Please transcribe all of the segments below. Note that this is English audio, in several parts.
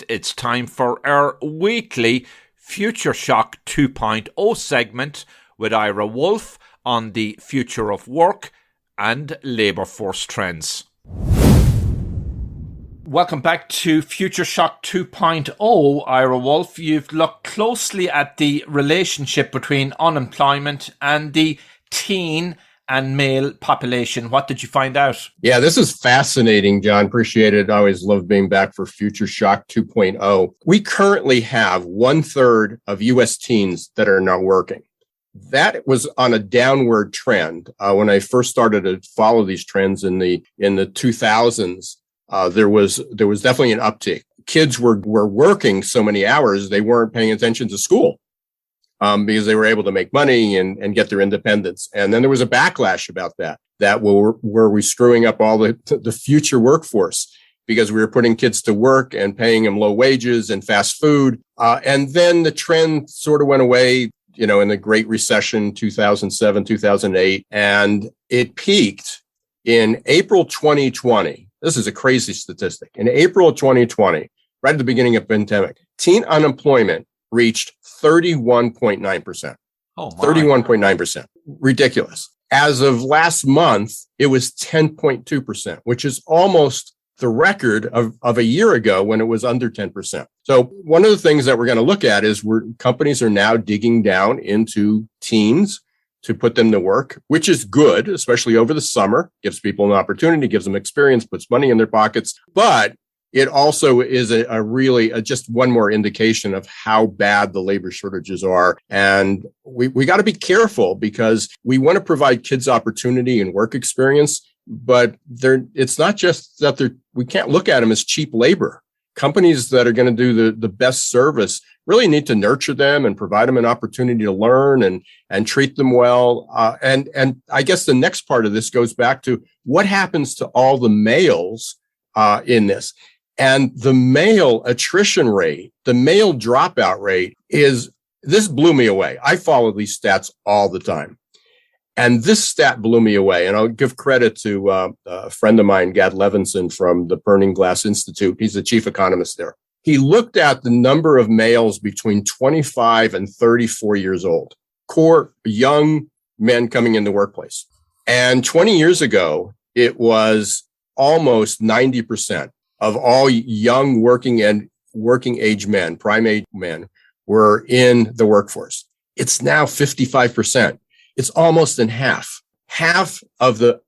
It's time for our weekly Future Shock 2.0 segment with Ira Wolfe on the future of work and labour force trends. Welcome back to Future Shock 2.0, Ira Wolfe. You've looked closely at the relationship between unemployment and the teen and male population. What did you find out? Yeah, this is fascinating, John. Appreciate it. I always love being back for Future Shock 2.0. We currently have 1/3 of U.S. teens that are not working. That was on a downward trend. When I first started to follow these trends in the 2000s, there was definitely an uptick. Kids were working so many hours, they weren't paying attention to school. Because they were able to make money and get their independence. And then there was a backlash about that were we screwing up all the future workforce because we were putting kids to work and paying them low wages and fast food. And then the trend sort of went away, in the Great Recession, 2007, 2008, and it peaked in April 2020. This is a crazy statistic. In April 2020, right at the beginning of the pandemic, teen unemployment reached 31.9%. Oh, my. 31.9%. Ridiculous. As of last month, it was 10.2%, which is almost the record of a year ago when it was under 10%. So one of the things that we're going to look at is companies are now digging down into teens to put them to work, which is good, especially over the summer, gives people an opportunity, gives them experience, puts money in their pockets. But it also is a really just one more indication of how bad the labor shortages are. And we got to be careful because we want to provide kids opportunity and work experience, but it's not just that we can't look at them as cheap labor. Companies that are going to do the best service really need to nurture them and provide them an opportunity to learn and treat them well. And I guess the next part of this goes back to what happens to all the males in this. And the male attrition rate, the male dropout rate this blew me away. I follow these stats all the time. And this stat blew me away. And I'll give credit to a friend of mine, Gad Levinson from the Burning Glass Institute. He's the chief economist there. He looked at the number of males between 25 and 34 years old, core young men coming in the workplace. And 20 years ago, it was almost 90%. Of all young working age men, prime age men, were in the workforce. It's now 55%. It's almost in half. Half of the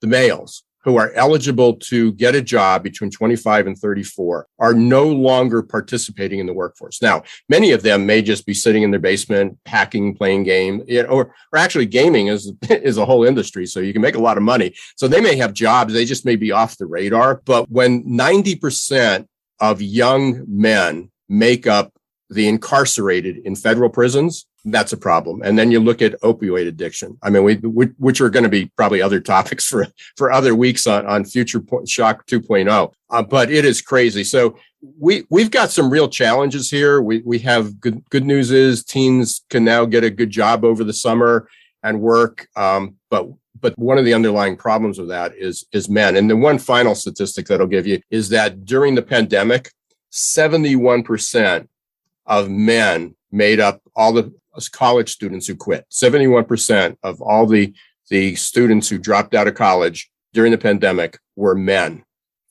males who are eligible to get a job between 25 and 34 are no longer participating in the workforce. Now, many of them may just be sitting in their basement, hacking, playing game, or actually gaming is a whole industry, so you can make a lot of money. So they may have jobs, they just may be off the radar. But when 90% of young men make up the incarcerated in federal prisons, that's a problem. And then you look at opioid addiction. I mean, which are going to be probably other topics for other weeks on Future Shock 2.0. But it is crazy. So we've got some real challenges here. We have good news is teens can now get a good job over the summer and work. But one of the underlying problems with that is men. And the one final statistic that I'll give you is that during the pandemic, 71% of men made up all the college students who quit. 71% of all the students who dropped out of college during the pandemic were men.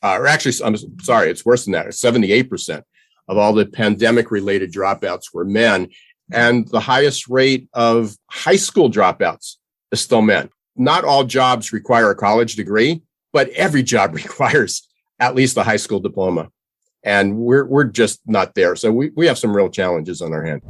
Or actually, I'm sorry, it's worse than that. 78% of all the pandemic-related dropouts were men. And the highest rate of high school dropouts is still men. Not all jobs require a college degree, but every job requires at least a high school diploma. And we're just not there. So we have some real challenges on our hand.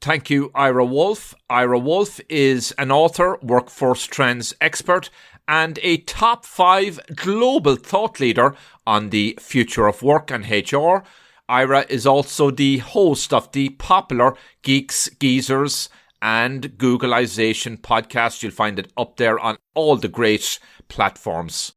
Thank you, Ira Wolfe. Ira Wolfe is an author, workforce trends expert, and a top 5 global thought leader on the future of work and HR. Ira is also the host of the popular Geeks, Geezers and Googlization podcast. You'll find it up there on all the great platforms.